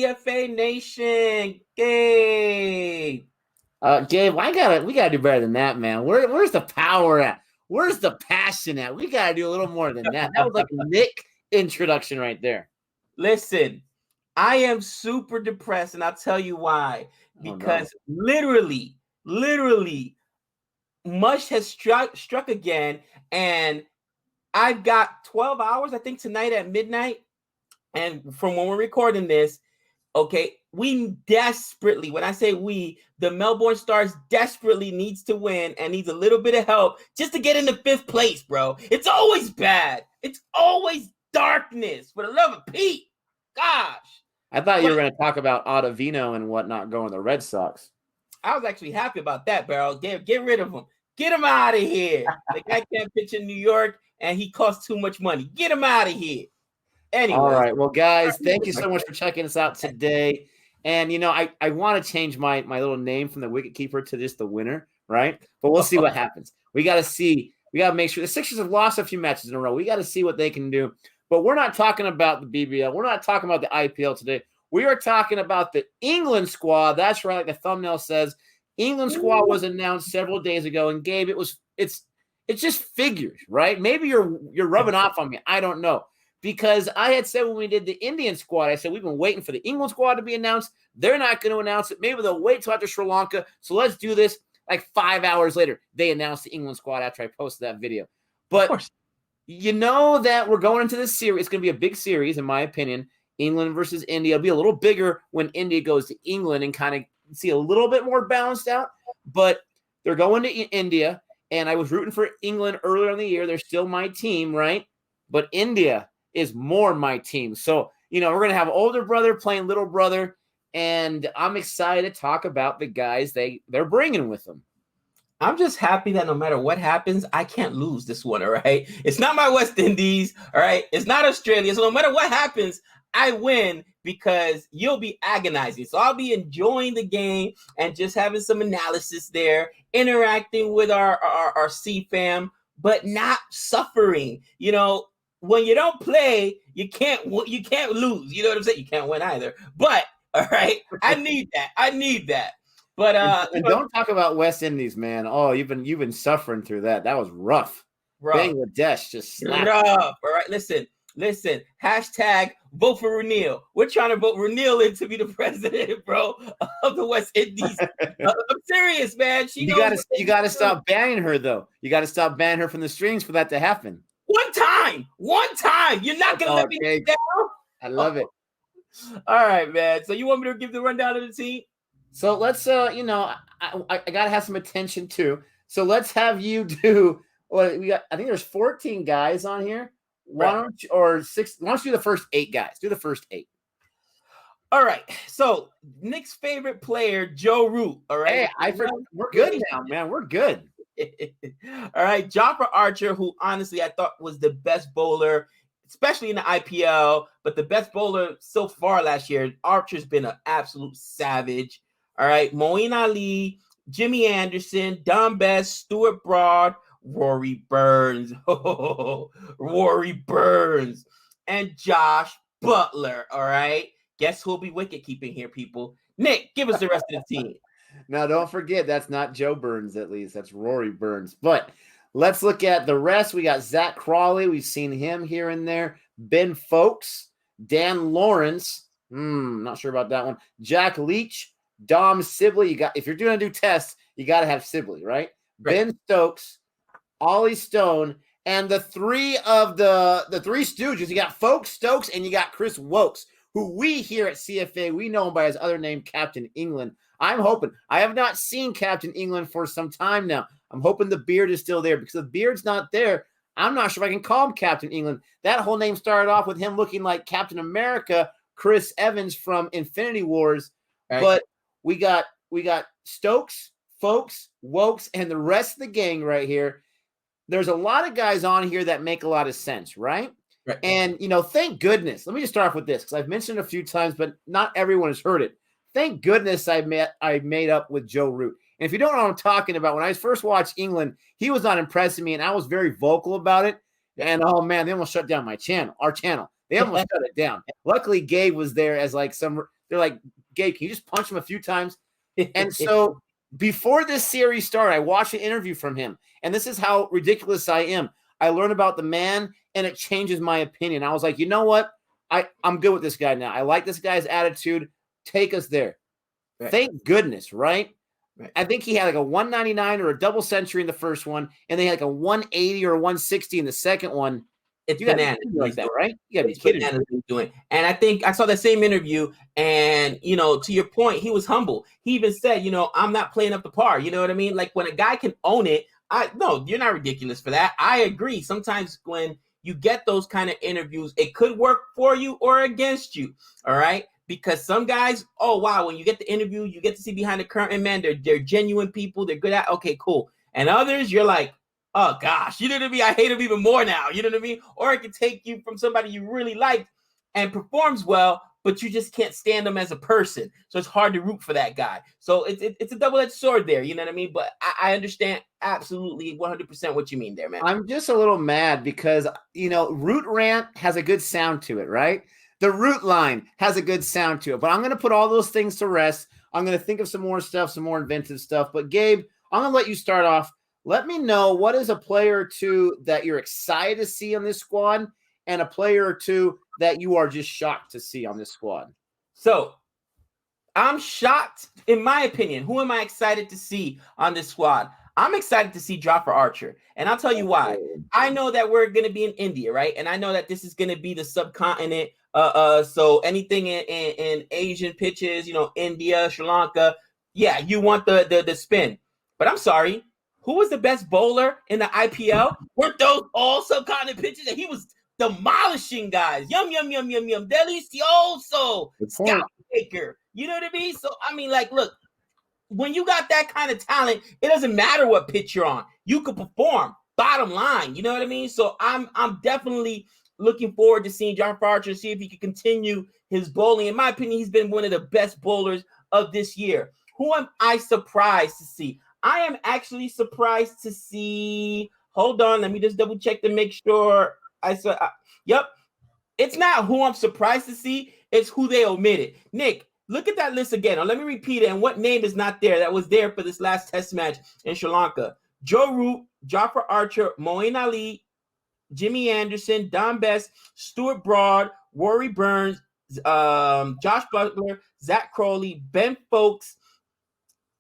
CFA Nation, Gabe. Gabe, we gotta do better than that, man. Where's the power at? Where's the passion at? We gotta do a little more than that. That was like a Nick introduction right there. Listen, I am super depressed, and I'll tell you why. Because literally, mush has struck again, and I've got 12 hours, I think, tonight at midnight. And from when we're recording this, okay, we desperately, when I say we, the Melbourne Stars desperately needs to win and needs a little bit of help just to get into 5th place, bro. It's always bad. It's always darkness, for the love of Pete. Gosh. I thought you were going to talk about Ottavino and whatnot going to the Red Sox. I was actually happy about that, Barrel. Get rid of him. Get him out of here. The guy can't pitch in New York, and he costs too much money. Get him out of here. Anyway. All right. Well, guys, thank you so much for checking us out today. And, I want to change my little name from the wicketkeeper to just the winner, right? But we'll see what happens. We got to see. We got to make sure. The Sixers have lost a few matches in a row. We got to see what they can do. But we're not talking about the BBL. We're not talking about the IPL today. We are talking about the England squad. That's right, like the thumbnail says. England squad was announced several days ago. And, Gabe, it's just figures, right? Maybe you're rubbing off on me. I don't know. Because I had said when we did the Indian squad, I said we've been waiting for the England squad to be announced. They're not going to announce it. Maybe they'll wait till after Sri Lanka. So let's do this. Like 5 hours later, they announced the England squad after I posted that video. But you know that we're going into this series. It's going to be a big series, in my opinion. England versus India. It'll be a little bigger when India goes to England and kind of see a little bit more balanced out. But they're going to India, and I was rooting for England earlier in the year. They're still my team, right? But India is more my team. So, we're going to have older brother playing little brother, and I'm excited to talk about the guys they're bringing with them. I'm just happy that no matter what happens, I can't lose this one, all right? It's not my West Indies, all right? It's not Australia. So no matter what happens, I win because you'll be agonizing. So I'll be enjoying the game and just having some analysis there, interacting with our C fam, but not suffering. When you don't play, you can't lose. You know what I'm saying? You can't win either. But all right, I need that. But and don't talk about West Indies, man. Oh, you've been suffering through that. That was rough. Bangladesh just slapped. Rough. All right, listen. Hashtag vote for Ranil. We're trying to vote Ranil in to be the president, bro, of the West Indies. I'm serious, man. You gotta stop banning her, though. You gotta stop banning her from the streams for that to happen. One time. You're not gonna let me down. I love it. All right, man. So you want me to give the rundown of the team? So let's, I gotta have some attention too. So let's have you do. Well, we got. I think there's 14 guys on here. Why don't you do the first 8 guys? Do the first 8. All right. So Nick's favorite player, Joe Root. All right. Hey, we're good now, man. We're good. All right. Jofra Archer, who honestly I thought was the best bowler, especially in the IPL, but the best bowler so far last year. Archer's been an absolute savage. All right. Moeen Ali, Jimmy Anderson, Don Best, Stuart Broad, Rory Burns. Rory Burns. And Josh Butler. All right. Guess who'll be wicket keeping here, people? Nick, give us the rest of the team. Now, don't forget, that's not Joe Burns, at least. That's Rory Burns. But let's look at the rest. We got Zach Crawley. We've seen him here and there. Ben Folkes, Dan Lawrence. Not sure about that one. Jack Leach, Dom Sibley. If you're going to do tests, you got to have Sibley, right? Ben Stokes, Ollie Stone, and the three Stooges. You got Folkes, Stokes, and you got Chris Wokes, who we here at CFA, we know him by his other name, Captain England. I'm hoping. I have not seen Captain England for some time now. I'm hoping the beard is still there, because if the beard's not there, I'm not sure if I can call him Captain England. That whole name started off with him looking like Captain America, Chris Evans from Infinity Wars. Right. But we got Stokes, Folkes, Wokes, and the rest of the gang right here. There's a lot of guys on here that make a lot of sense, right? Right. And, thank goodness. Let me just start off with this, because I've mentioned it a few times, but not everyone has heard it. Thank goodness I made up with Joe Root. And if you don't know what I'm talking about, when I first watched England, he was not impressing me, and I was very vocal about it. And, oh, man, they almost shut down our channel. They almost shut it down. Luckily, Gabe was there as like They're like, Gabe, can you just punch him a few times? And so before this series started, I watched an interview from him. And this is how ridiculous I am. I learned about the man, and it changes my opinion. I was like, you know what? I'm good with this guy now. I like this guy's attitude. Take us there. Right. Thank goodness, right? I think he had like a 199 or a double century in the first one, and they had like a 180 or a 160 in the second one. It's bananas like that, right? You gotta be kidding me. Doing. And I think I saw that same interview, and to your point, he was humble. He even said, I'm not playing up the par. You know what I mean? Like when a guy can own it, no, you're not ridiculous for that. I agree. Sometimes when you get those kind of interviews, it could work for you or against you. All right. Because some guys, oh, wow, when you get the interview, you get to see behind the curtain, man, they're genuine people. They're good at, okay, cool. And others, you're like, oh, gosh, you know what I mean? I hate them even more now. You know what I mean? Or it can take you from somebody you really liked and performs well, but you just can't stand them as a person. So it's hard to root for that guy. So it's a double-edged sword there. You know what I mean? But I understand absolutely 100% what you mean there, man. I'm just a little mad because, Root Rant has a good sound to it, right? The Root Line has a good sound to it, but I'm going to put all those things to rest. I'm going to think of some more stuff, some more inventive stuff. But Gabe, I'm going to let you start off. Let me know what is a player or two that you're excited to see on this squad and a player or two that you are just shocked to see on this squad. So I'm shocked, in my opinion. Who am I excited to see on this squad? I'm excited to see Jofra Archer, and I'll tell you why. I know that we're going to be in India, right? And I know that this is going to be the subcontinent. So anything in Asian pitches, India, Sri Lanka, yeah, you want the spin. But I'm sorry, who was the best bowler in the IPL? Weren't those all subcontinent pitches? And he was demolishing guys. Yum, yum, yum, yum, yum. Delicioso. Scott Baker. You know what I mean? So, I mean, like, look, when you got that kind of talent, it doesn't matter what pitch you're on. You could perform. Bottom line, you know what I mean? So I'm definitely looking forward to seeing Jofra Archer, see if he can continue his bowling. In my opinion, he's been one of the best bowlers of this year. Who am I surprised to see? I am actually surprised to see. Hold on, let me just double check to make sure I saw. Yep, it's not who I'm surprised to see. It's who they omitted. Nick, look at that list again. Now, let me repeat it. And what name is not there that was there for this last test match in Sri Lanka? Joe Root, Jofra Archer, Moeen Ali, Jimmy Anderson, Don Best, Stuart Broad, Rory Burns, Josh Butler, Zach Crowley, Ben Folkes,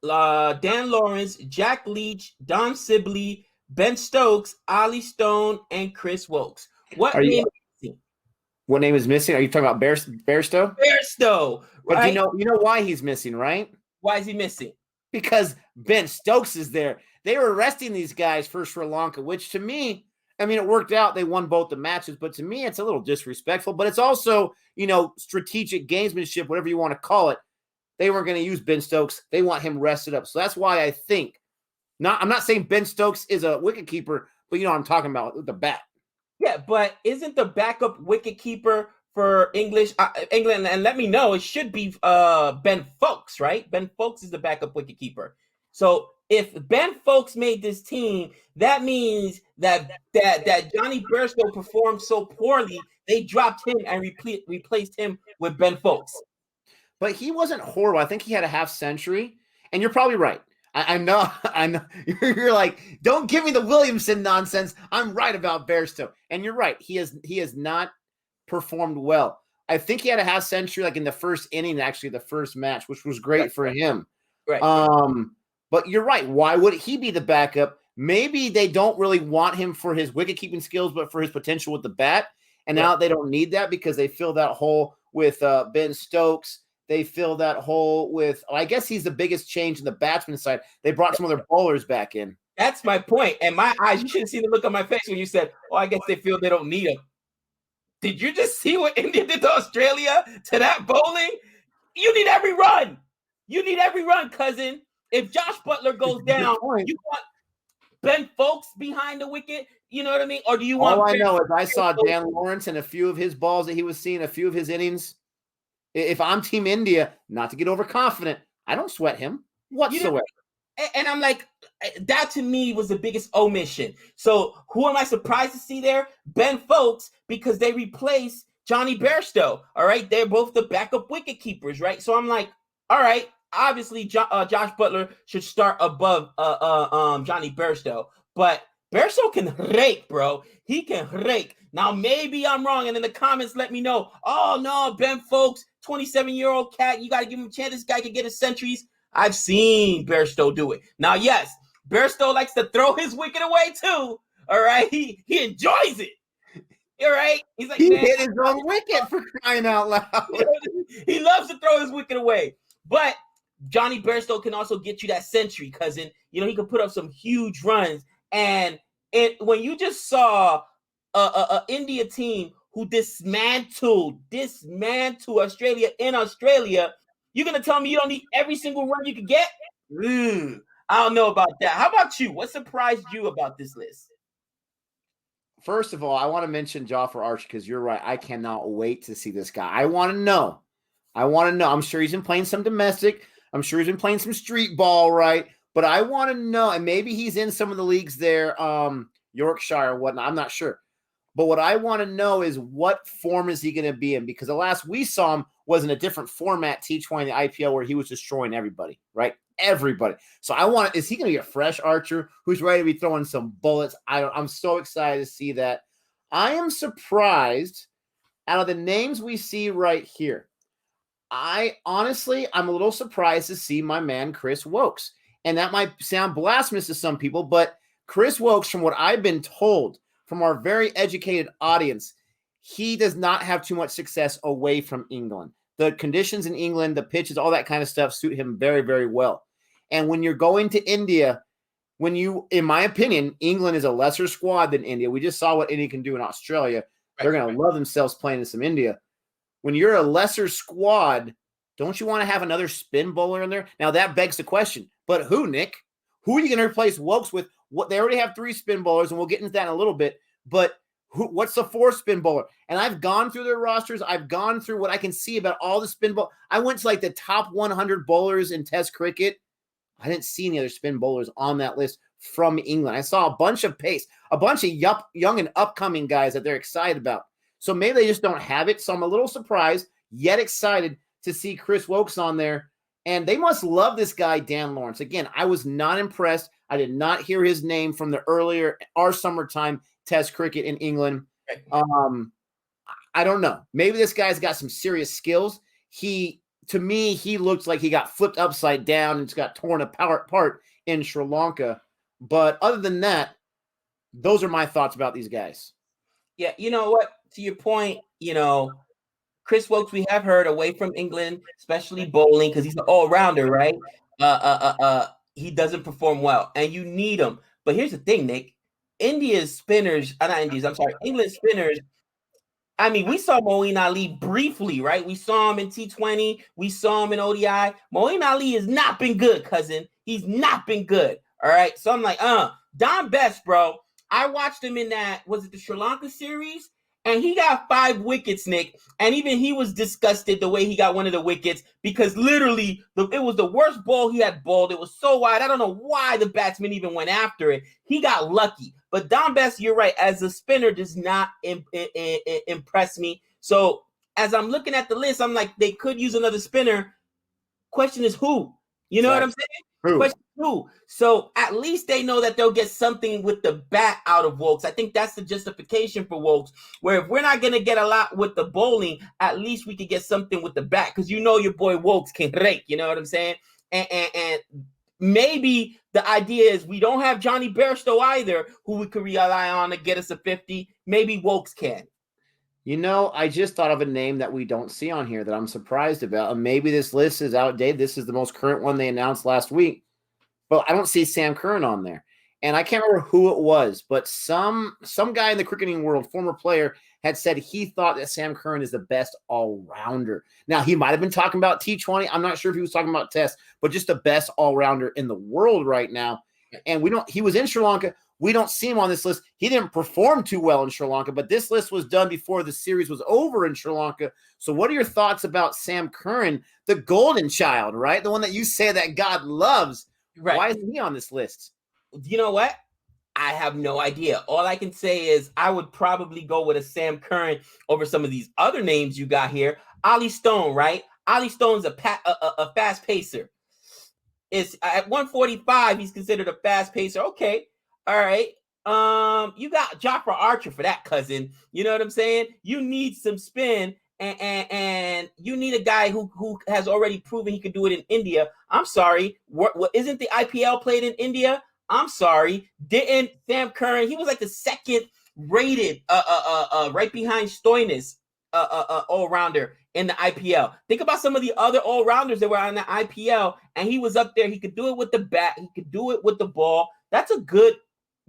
Dan Lawrence, Jack Leach, Don Sibley, Ben Stokes, Ollie Stone, and Chris Wilkes. What name is missing? What name is missing? Are you talking about Bairstow? Bairstow. But right? you know why he's missing, right? Why is he missing? Because Ben Stokes is there. They were arresting these guys for Sri Lanka, which to me, I mean, it worked out. They won both the matches, but to me, it's a little disrespectful. But it's also, strategic gamesmanship, whatever you want to call it. They weren't going to use Ben Stokes. They want him rested up. So that's why I think, I'm not saying Ben Stokes is a wicketkeeper, but you know what I'm talking about with the bat. Yeah, but isn't the backup wicketkeeper for England, and let me know, it should be Ben Folkes, right? Ben Folkes is the backup wicketkeeper. So if Ben Folkes made this team, that means that Johnny Bairstow performed so poorly, they dropped him and replaced him with Ben Folkes. But he wasn't horrible. I think he had a half century, and you're probably right. I know. You're like, don't give me the Williamson nonsense. I'm right about Bairstow, and you're right. He has not performed well. I think he had a half century, like in the first inning, actually the first match, which was great for him. Right. But you're right. Why would he be the backup? Maybe they don't really want him for his wicket-keeping skills, but for his potential with the bat. And now they don't need that because they fill that hole with Ben Stokes. They fill that hole with, I guess he's the biggest change in the batsman side. They brought some other bowlers back in. That's my point. And my eyes, you should have seen the look on my face when you said, oh, I guess they feel they don't need him. Did you just see what India did to Australia to that bowling? You need every run. You need every run, cousin. If Josh Butler goes down, you want Ben Folkes behind the wicket? You know what I mean? Or do you want? All I know is I saw Dan Lawrence and a few of his balls that he was seeing, a few of his innings. If I'm Team India, not to get overconfident, I don't sweat him whatsoever. And I'm like, that to me was the biggest omission. So who am I surprised to see there? Ben Folkes, because they replaced Johnny Bairstow. All right, they're both the backup wicket keepers, right? So I'm like, all right, obviously Josh Butler should start above Johnny Bairstow, but Bairstow can rake, bro. He can rake. Now maybe I'm wrong, and in the comments let me know. Oh no, Ben Folks, 27-year-old cat, you got to give him a chance. This guy can get his centuries. I've seen Bairstow do it. Now, yes, Bairstow likes to throw his wicket away too. All right, he enjoys it. All right, he's like, he man, hit his own wicket for crying out loud. He loves to throw his wicket away, but Johnny Bairstow can also get you that century, cousin. You know, he can put up some huge runs, and when you just saw a India team who dismantled Australia in Australia, you're gonna tell me you don't need every single run you could get? I don't know about that. How about you? What surprised you about this list? First of all, I want to mention Jofra Archer because you're right. I cannot wait to see this guy. I want to know. I'm sure he's been playing some domestic. I'm sure he's been playing some street ball, right? But I want to know, and maybe he's in some of the leagues there, Yorkshire or whatnot. I'm not sure. But what I want to know is what form is he going to be in? Because the last we saw him was in a different format, T20, the IPL, where he was destroying everybody, right? Everybody. So is he going to be a fresh Archer who's ready to be throwing some bullets? I'm so excited to see that. I am surprised out of the names we see right here. I'm a little surprised to see my man Chris Wokes. And that might sound blasphemous to some people, but Chris Wokes, from what I've been told from our very educated audience, he does not have too much success away from England. The conditions in England, the pitches, all that kind of stuff suit him very, very well. And when you're going to India, in my opinion, England is a lesser squad than India. We just saw what India can do in Australia. They're going to love themselves playing in some India. When you're a lesser squad, don't you want to have another spin bowler in there? Now, that begs the question, but who, Nick? Who are you going to replace Wokes with? They already have 3 spin bowlers, and we'll get into that in a little bit, but what's the 4th spin bowler? And I've gone through their rosters. I've gone through what I can see about all the spin bowlers. I went to like the top 100 bowlers in Test cricket. I didn't see any other spin bowlers on that list from England. I saw a bunch of pace, a bunch of young and upcoming guys that they're excited about. So maybe they just don't have it. So I'm a little surprised, yet excited to see Chris Wokes on there. And they must love this guy, Dan Lawrence. Again, I was not impressed. I did not hear his name from our summertime Test cricket in England. I don't know. Maybe this guy's got some serious skills. To me, he looks like he got flipped upside down and got torn apart in Sri Lanka. But other than that, those are my thoughts about these guys. Yeah, you know what? To your point, Chris Wokes, we have heard away from England, especially bowling, because he's an all-rounder, right? He doesn't perform well, and you need him. But here's the thing, Nick. England's spinners, I mean, we saw Moeen Ali briefly, right? We saw him in T20. We saw him in ODI. Moeen Ali has not been good, cousin. He's not been good, all right? So I'm like, Don Best, bro. I watched him in was it the Sri Lanka series? And he got 5 wickets, Nick. And even he was disgusted the way he got one of the wickets because literally it was the worst ball he had bowled. It was so wide. I don't know why the batsman even went after it. He got lucky. But Don Best, you're right, as a spinner does not impress me. So as I'm looking at the list, I'm like, they could use another spinner. Question is who? You know what I'm saying? Who? Question who? So at least they know that they'll get something with the bat out of Wokes. I think that's the justification for Wokes, where if we're not going to get a lot with the bowling, at least we could get something with the bat because your boy Wokes can rake. You know what I'm saying? And maybe the idea is we don't have Johnny Bairstow either, who we could rely on to get us a 50. Maybe Wokes can. I just thought of a name that we don't see on here that I'm surprised about. And maybe this list is outdated. This is the most current one they announced last week. But I don't see Sam Curran on there. And I can't remember who it was, but some guy in the cricketing world, former player, had said he thought that Sam Curran is the best all-rounder. Now, he might have been talking about T20. I'm not sure if he was talking about Test, but just the best all-rounder in the world right now. And he was in Sri Lanka. We don't see him on this list. He didn't perform too well in Sri Lanka, but this list was done before the series was over in Sri Lanka. So what are your thoughts about Sam Curran, the golden child, right? The one that you say that God loves. Right. Why isn't he on this list? You know what? I have no idea. All I can say is I would probably go with a Sam Curran over some of these other names you got here. Ollie Stone, right? Ollie Stone's a fast pacer. Is at 145, he's considered a fast pacer. Okay, all right. You got Jofra Archer for that, cousin. You know what I'm saying? You need some spin, and you need a guy who has already proven he could do it in India. I'm sorry, what isn't the IPL played in India? I'm sorry, didn't Sam Curran? He was like the second rated, right behind Stoinis, all rounder in the IPL. Think about some of the other all rounders that were on the IPL, and he was up there. He could do it with the bat. He could do it with the ball. That's a good.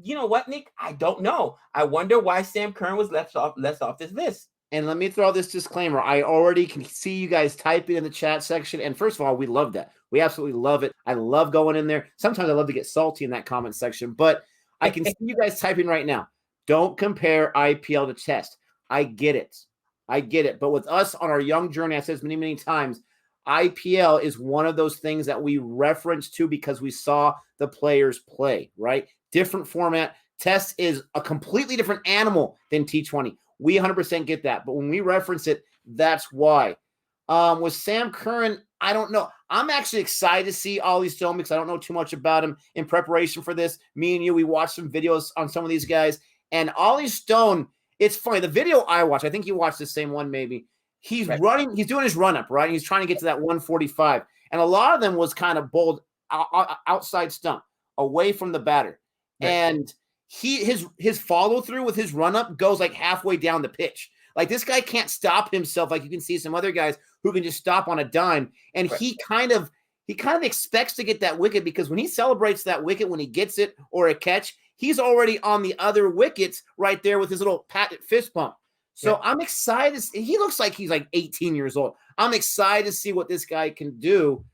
You know what, Nick? I don't know. I wonder why Sam Curran was left off this list. And let me throw this disclaimer. I already can see you guys typing in the chat section. And first of all, we love that. We absolutely love it. I love going in there. Sometimes I love to get salty in that comment section, but I can see you guys typing right now. Don't compare IPL to Test. I get it. But with us on our young journey, I said this many, many times, IPL is one of those things that we reference to because we saw the players play, right? Different format. Test is a completely different animal than T20. We 100% get that. But when we reference it, that's why. With Sam Curran, I don't know. I'm actually excited to see Ollie Stone because I don't know too much about him in preparation for this. Me and you, we watched some videos on some of these guys. And Ollie Stone, it's funny. The video I watched, I think you watched the same one maybe. He's running. He's doing his run-up, right? He's trying to get to that 145. And a lot of them was kind of bowled outside stump, away from the batter. Right. And his follow-through with his run-up goes like halfway down the pitch. Like this guy can't stop himself like you can see some other guys who can just stop on a dime. And he kind of expects to get that wicket because when he celebrates that wicket, when he gets it or a catch, he's already on the other wickets right there with his little patent fist pump. So I'm excited. He looks like he's like 18 years old. I'm excited to see what this guy can do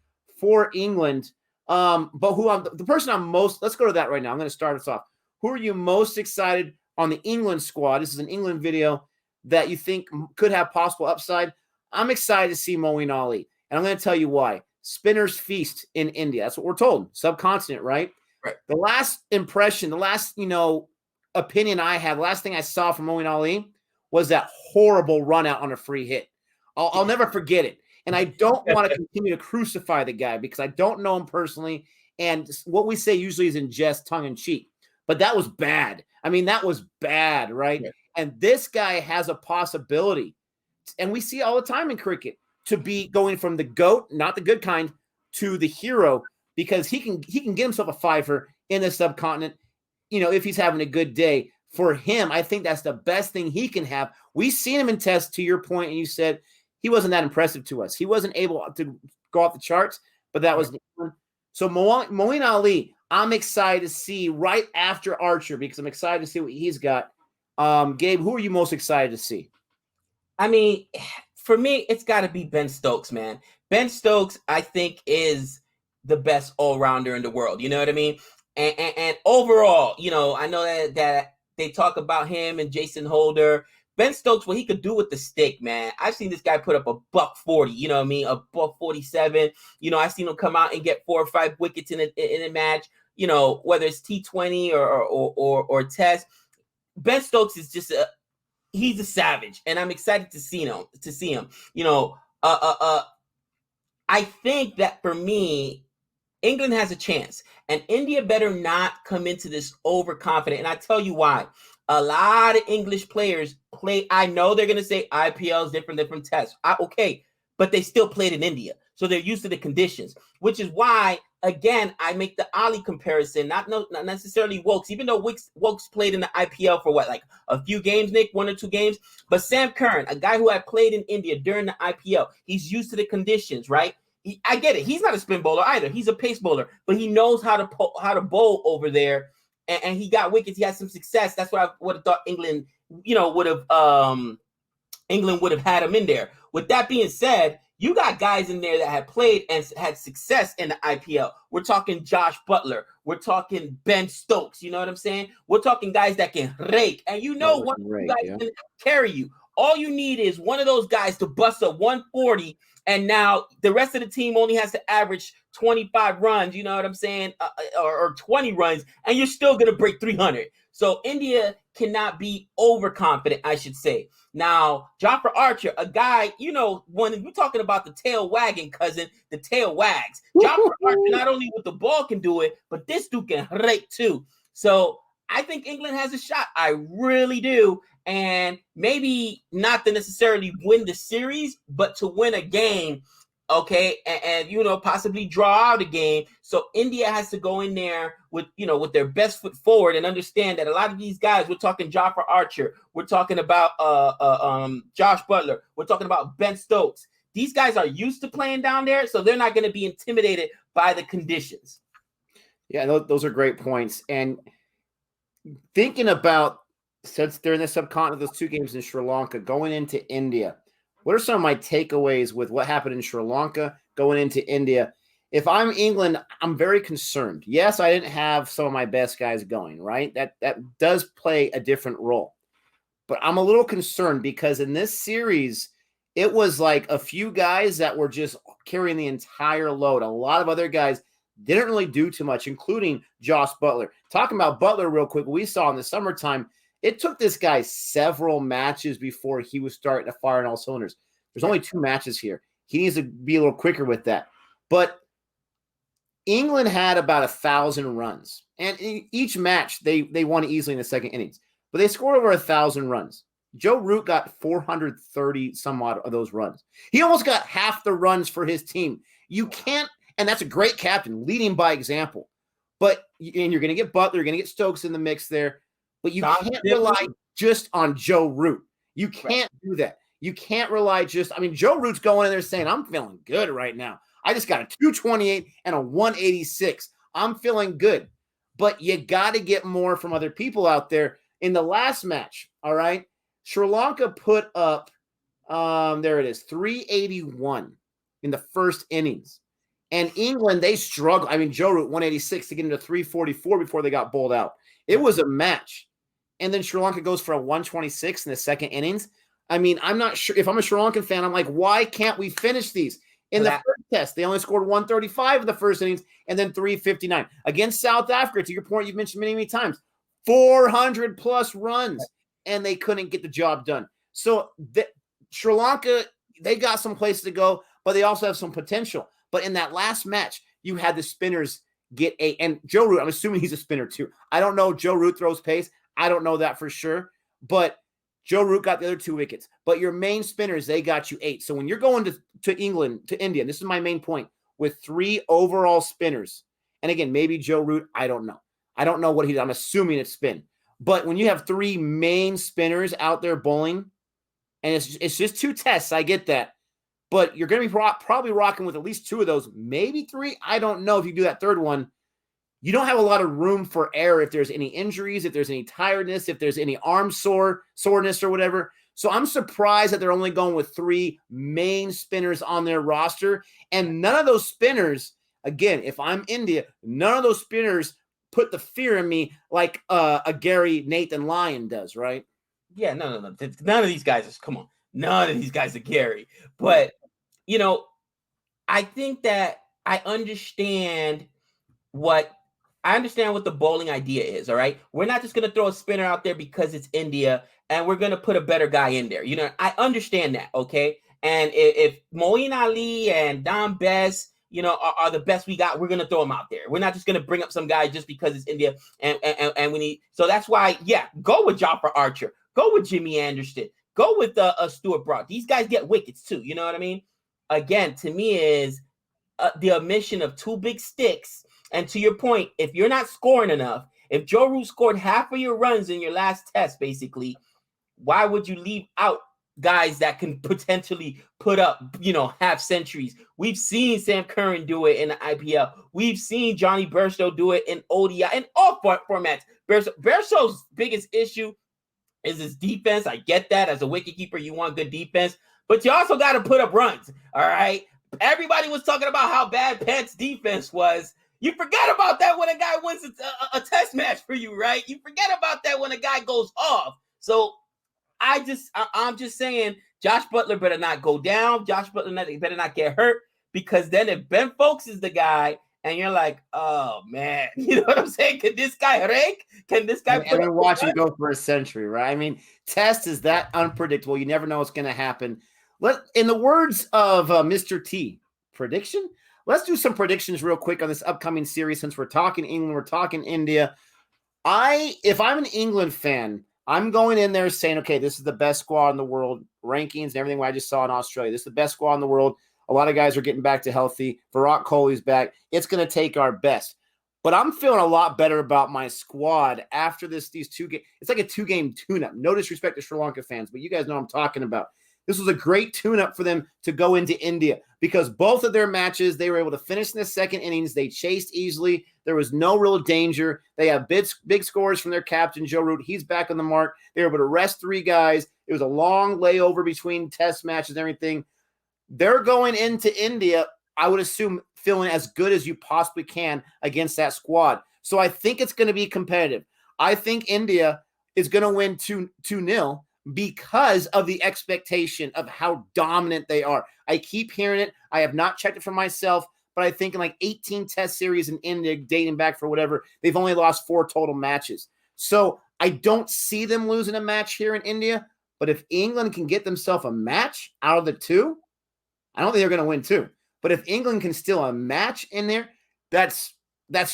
for England. But the person I'm most, let's go to that right now. I'm going to start us off. Who are you most excited on the England squad? This is an England video that you think could have possible upside. I'm excited to see Moeen Ali. And I'm going to tell you why. Spinners feast in India. That's what we're told. Subcontinent, right? Right. The last impression, the last, opinion I had, the last thing I saw from Moeen Ali was that horrible run out on a free hit. I'll never forget it. And I don't want to continue to crucify the guy because I don't know him personally. And what we say usually is in jest, tongue in cheek. But that was bad. I mean, that was bad, right? Yeah. And this guy has a possibility, and we see all the time in cricket, to be going from the GOAT, not the good kind, to the hero, because he can get himself a fiver in the subcontinent, if he's having a good day. For him, I think that's the best thing he can have. We've seen him in tests, to your point, and you said he wasn't that impressive to us. He wasn't able to go off the charts, but that was so Moeen Ali, I'm excited to see right after Archer because I'm excited to see what he's got. Gabe, who are you most excited to see? I mean, for me, it's got to be Ben Stokes, man. Ben Stokes, I think, is the best all-rounder in the world. You know what I mean? And overall, I know that they talk about him and Jason Holder. Ben Stokes, what he could do with the stick, man. I've seen this guy put up a $140, you know what I mean? A $147. I've seen him come out and get 4 or 5 wickets in a match, whether it's T20 or Test. Ben Stokes is just he's a savage, and I'm excited to see him. I think that for me, England has a chance, and India better not come into this overconfident. And I tell you why. A lot of English players play. I know they're going to say IPL is different than from Test. Okay, but they still played in India, so they're used to the conditions, which is why, again, I make the Ali comparison, not necessarily Wokes, even though Wokes played in the IPL for like a few games, Nick, 1 or 2 games. But Sam Curran, a guy who had played in India during the IPL, he's used to the conditions, right? I get it. He's not a spin bowler either. He's a pace bowler, but he knows how to bowl over there, and he got wickets. He had some success. That's what I would have thought England, would have had him in there. With that being said, you got guys in there that had played and had success in the IPL. We're talking Josh Butler. We're talking Ben Stokes. You know what I'm saying? We're talking guys that can rake. And one of those guys can carry you. All you need is one of those guys to bust a 140, and now the rest of the team only has to average 25 runs, you know what I'm saying, or 20 runs, and you're still going to break 300. So India cannot be overconfident, I should say. Now, Jofra Archer, a guy, you know, when we're talking about the tail wagging cousin, the tail wags. Jofra Archer, not only with the ball can do it, but this dude can rake too. So I think England has a shot. I really do. And maybe not to necessarily win the series, but to win a game, okay, and you know, possibly draw out a game. So India has to go in there with, you know, with their best foot forward and understand that a lot of these guys, we're talking Jofra Archer, we're talking about Josh Butler, we're talking about Ben Stokes. These guys are used to playing down there, so they're not going to be intimidated by the conditions. Yeah, those are great points. And thinking about, since they're in the subcontinent, those 2 games in Sri Lanka, going into India, what are some of my takeaways with what happened in Sri Lanka going into India? If I'm England, I'm very concerned. Yes, I didn't have some of my best guys going, right? That does play a different role. But I'm a little concerned because in this series, it was like a few guys that were just carrying the entire load. A lot of other guys didn't really do too much, including Josh Butler. Talking about Butler real quick, we saw in the summertime, it took this guy several matches before he was starting to fire on all cylinders. There's only 2 matches here. He needs to be a little quicker with that. But England had about 1,000 runs. And in each match, they won easily in the second innings. But they scored over 1,000 runs. Joe Root got 430 some odd of those runs. He almost got half the runs for his team. You can't, and that's a great captain, leading by example. But, and you're going to get Butler, you're going to get Stokes in the mix there. But you can't rely just on Joe Root. You can't do that. You can't rely just, I mean, Joe Root's going in there saying, I'm feeling good right now. I just got a 228 and a 186. I'm feeling good. But you got to get more from other people out there. In the last match, all right, Sri Lanka put up, there it is, 381 in the first innings. And England, they struggled. I mean, Joe Root, 186 to get into 344 before they got bowled out. It was a match. And then Sri Lanka goes for a 126 in the second innings. I mean, I'm not sure. If I'm a Sri Lankan fan, I'm like, why can't we finish these? In the first test, they only scored 135 in the first innings and then 359. Against South Africa, to your point, you've mentioned many, many times, 400-plus runs, and they couldn't get the job done. So Sri Lanka, they got some places to go, but they also have some potential. But in that last match, you had the spinners get and Joe Root, I'm assuming he's a spinner too. I don't know. Joe Root throws pace. I don't know that for sure. But Joe Root got the other 2 wickets. But your main spinners, they got you 8. So when you're going to England, to India, and this is my main point, with 3 overall spinners, and again, maybe Joe Root, I don't know. I don't know what he did. I'm assuming it's spin. But when you have 3 main spinners out there bowling, and it's just 2 tests, I get that. But you're going to be probably rocking with at least 2 of those, maybe 3. I don't know if you do that third one. You don't have a lot of room for error if there's any injuries, if there's any tiredness, if there's any arm soreness or whatever. So I'm surprised that they're only going with 3 main spinners on their roster. And none of those spinners, again, if I'm India, none of those spinners put the fear in me like a Gary Nathan Lyon does, right? Yeah, no. None of these guys come on. None of these guys are Gary. But, you know, I think that I understand what the bowling idea is, all right? We're not just going to throw a spinner out there because it's India and we're going to put a better guy in there. You know, I understand that, okay? And if Moeen Ali and Dom Bess, you know, are the best we got, we're going to throw them out there. We're not just going to bring up some guy just because it's India and we need. So that's why, yeah, go with Jofra Archer. Go with Jimmy Anderson. Go with Stuart Broad. These guys get wickets too. You know what I mean? Again, to me is the omission of 2 big sticks. And to your point, if you're not scoring enough, if Joe Root scored half of your runs in your last test, basically, why would you leave out guys that can potentially put up, you know, half centuries? We've seen Sam Curran do it in the IPL. We've seen Johnny Bairstow do it in ODI, in all formats. Bairstow's biggest issue is his defense. I get that. As a wicketkeeper, you want good defense, but you also got to put up runs, all right? Everybody was talking about how bad Pant's defense was. You forget about that when a guy wins a test match for you, right? You forget about that when a guy goes off. So I'm just saying, Josh Butler better not go down. Josh Butler better not get hurt, because then if Ben Folks is the guy, and you're like, oh man, you know what I'm saying? Can this guy rake? Can this guy? And then watch him go for a century, right? I mean, Test is that unpredictable. You never know what's going to happen. In the words of Mr. T, prediction. Let's do some predictions real quick on this upcoming series. Since we're talking England, we're talking India. If I'm an England fan, I'm going in there saying, okay, this is the best squad in the world, rankings and everything I just saw in Australia. This is the best squad in the world. A lot of guys are getting back to healthy. Virat Kohli's back. It's going to take our best. But I'm feeling a lot better about my squad after these 2 games. It's like a 2-game tune-up. No disrespect to Sri Lanka fans, but you guys know what I'm talking about. This was a great tune-up for them to go into India because both of their matches, they were able to finish in the second innings. They chased easily. There was no real danger. They have big scores from their captain, Joe Root. He's back on the mark. They were able to rest 3 guys. It was a long layover between test matches and everything. They're going into India, I would assume, feeling as good as you possibly can against that squad. So I think it's going to be competitive. I think India is going to win 2-0 because of the expectation of how dominant they are. I keep hearing it. I have not checked it for myself, but I think in like 18 test series in India, dating back for whatever, they've only lost 4 total matches. So I don't see them losing a match here in India, but if England can get themselves a match out of the 2, I don't think they're going to win 2. But if England can steal a match in there, that's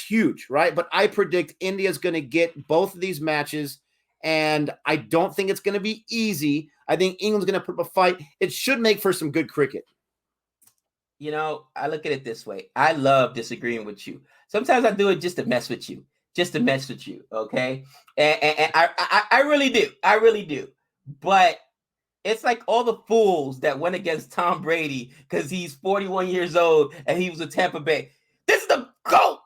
huge, right? But I predict India's going to get both of these matches, and I don't think it's going to be easy. I think England's going to put up a fight. It should make for some good cricket. You know, I look at it this way. I love disagreeing with you. Sometimes I do it just to mess with you, okay? And I really do. I really do. But it's like all the fools that went against Tom Brady because he's 41 years old and he was with Tampa Bay. This is the GOAT.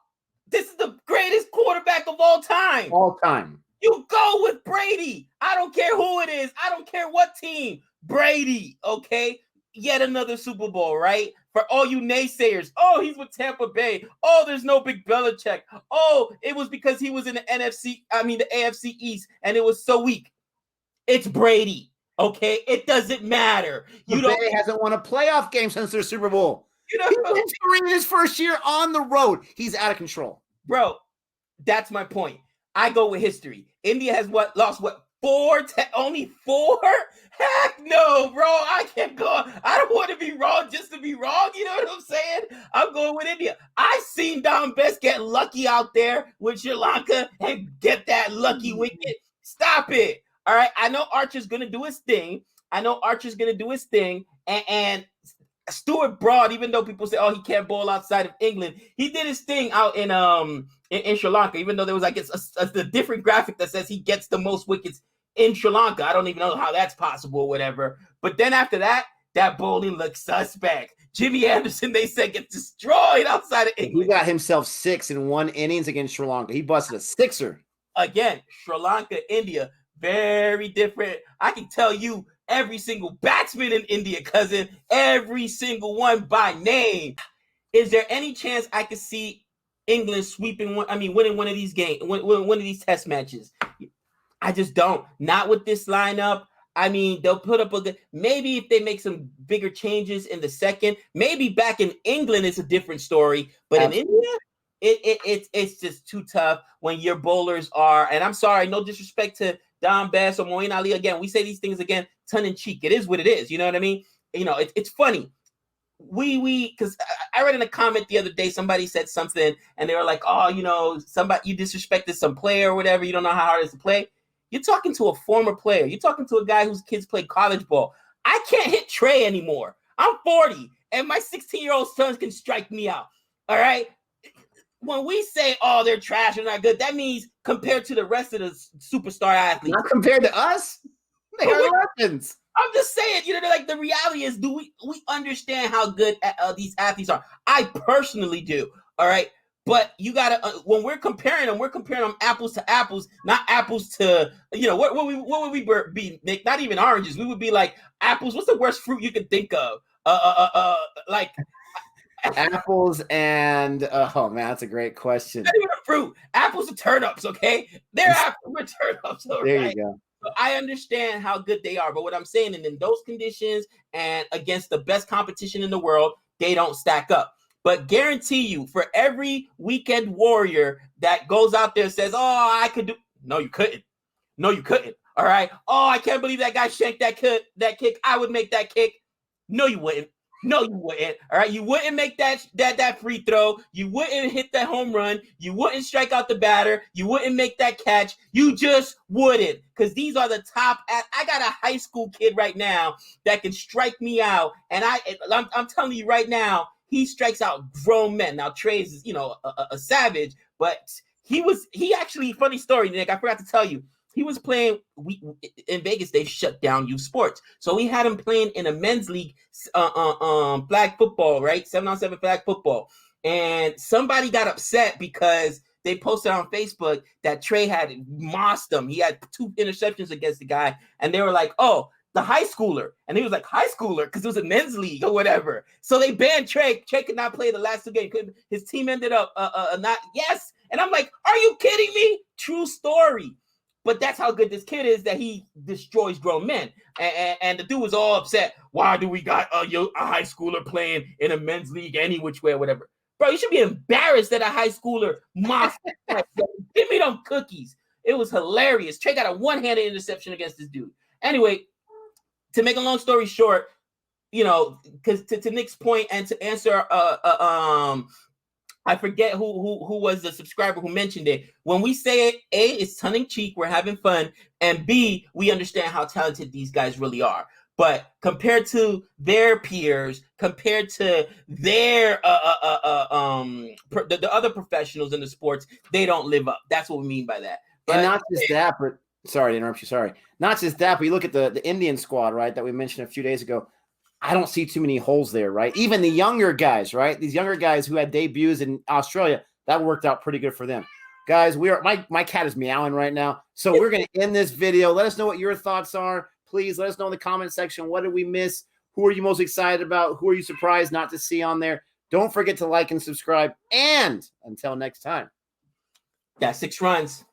This is the greatest quarterback of all time. All time. You go with Brady. I don't care who it is. I don't care what team. Brady, okay? Yet another Super Bowl, right? For all you naysayers. Oh, he's with Tampa Bay. Oh, there's no big Belichick. Oh, it was because he was in the AFC East, and it was so weak. It's Brady. Okay, it doesn't matter. Bay hasn't won a playoff game since their Super Bowl. He's won 3 in his first year on the road. He's out of control. Bro, that's my point. I go with history. India has lost 4? Only 4? Heck no, bro. I can't go. I don't want to be wrong just to be wrong. You know what I'm saying? I'm going with India. I seen Dom Best get lucky out there with Sri Lanka and get that lucky wicket. Stop it. All right, I know Archer's going to do his thing. And Stuart Broad, even though people say, oh, he can't bowl outside of England, he did his thing out in Sri Lanka, even though there was, I guess, a different graphic that says he gets the most wickets in Sri Lanka. I don't even know how that's possible or whatever. But then after that bowling looks suspect. Jimmy Anderson, they said, gets destroyed outside of England. He got himself 6 in 1 innings against Sri Lanka. He busted a 6er. Again, Sri Lanka, India, very different. I can tell you every single batsman in India, cousin, every single one by name. Is there any chance I could see England winning one of these games, one of these test matches? I just don't. Not with this lineup. I mean, they'll put up a good. Maybe if they make some bigger changes in the second, maybe back in England it's a different story. But in India, it's just too tough when your bowlers are. And I'm sorry, no disrespect to Dom Best or Moeen Ali. Again, we say these things again, tongue in cheek. It is what it is. You know what I mean? You know, it's funny. Because I read in a comment the other day, somebody said something and they were like, oh, you know, you disrespected some player or whatever. You don't know how hard it is to play. You're talking to a former player. You're talking to a guy whose kids play college ball. I can't hit Trey anymore. I'm 40 and my 16-year-old sons can strike me out. All right. When we say, oh, they're trash and not good, that means compared to the rest of the superstar athletes. Not compared to us. They are weapons. I'm just saying, you know, like the reality is, do we understand how good these athletes are? I personally do. All right. But you got to, when we're comparing them apples to apples, not apples to, you know, what would we be, Nick? Not even oranges. We would be like apples. What's the worst fruit you can think of? Like apples and oh man, that's a great question. Not even a fruit. Apples and turnips, okay? They're apples and turnips. There you go. So I understand how good they are, but what I'm saying, in those conditions and against the best competition in the world, they don't stack up. But guarantee you, for every weekend warrior that goes out there and says, oh, I could do, no, you couldn't. No, you couldn't. All right. Oh, I can't believe that guy shanked that kick. I would make that kick. No, you wouldn't. No, you wouldn't. All right. You wouldn't make that free throw. You wouldn't hit that home run. You wouldn't strike out the batter. You wouldn't make that catch. You just wouldn't. Because these are the top. I got a high school kid right now that can strike me out. And I'm telling you right now, he strikes out grown men. Now, Trey is, a savage, but he actually, funny story, Nick, I forgot to tell you. He was playing in Vegas. They shut down youth sports, so we had him playing in a men's league, flag football, right? 7-on-7 flag football. And somebody got upset because they posted on Facebook that Trey had mossed him. He had 2 interceptions against the guy, and they were like, "Oh, the high schooler," and he was like, "High schooler," because it was a men's league or whatever. So they banned Trey. Trey could not play the last 2 games. His team ended up not. Yes, and I'm like, "Are you kidding me?" True story. But that's how good this kid is, that he destroys grown men. And the dude was all upset. Why do we got a high schooler playing in a men's league any which way or whatever? Bro, you should be embarrassed that a high schooler mossed. Give me them cookies. It was hilarious. Trey got a one-handed interception against this dude. Anyway, to make a long story short, because to Nick's point and to answer I forget who was the subscriber who mentioned it. When we say it, A, it's tongue-in-cheek, we're having fun, and B, we understand how talented these guys really are. But compared to their peers, compared to their the other professionals in the sports, they don't live up. That's what we mean by that. But, and not just that, but sorry to interrupt you. Sorry, not just that, but you look at the Indian squad, right, that we mentioned a few days ago. I don't see too many holes there, right? Even the younger guys, right? These younger guys who had debuts in Australia, that worked out pretty good for them. Guys, my cat is meowing right now. So we're going to end this video. Let us know what your thoughts are. Please let us know in the comment section. What did we miss? Who are you most excited about? Who are you surprised not to see on there? Don't forget to like and subscribe. And until next time. Got 6 runs.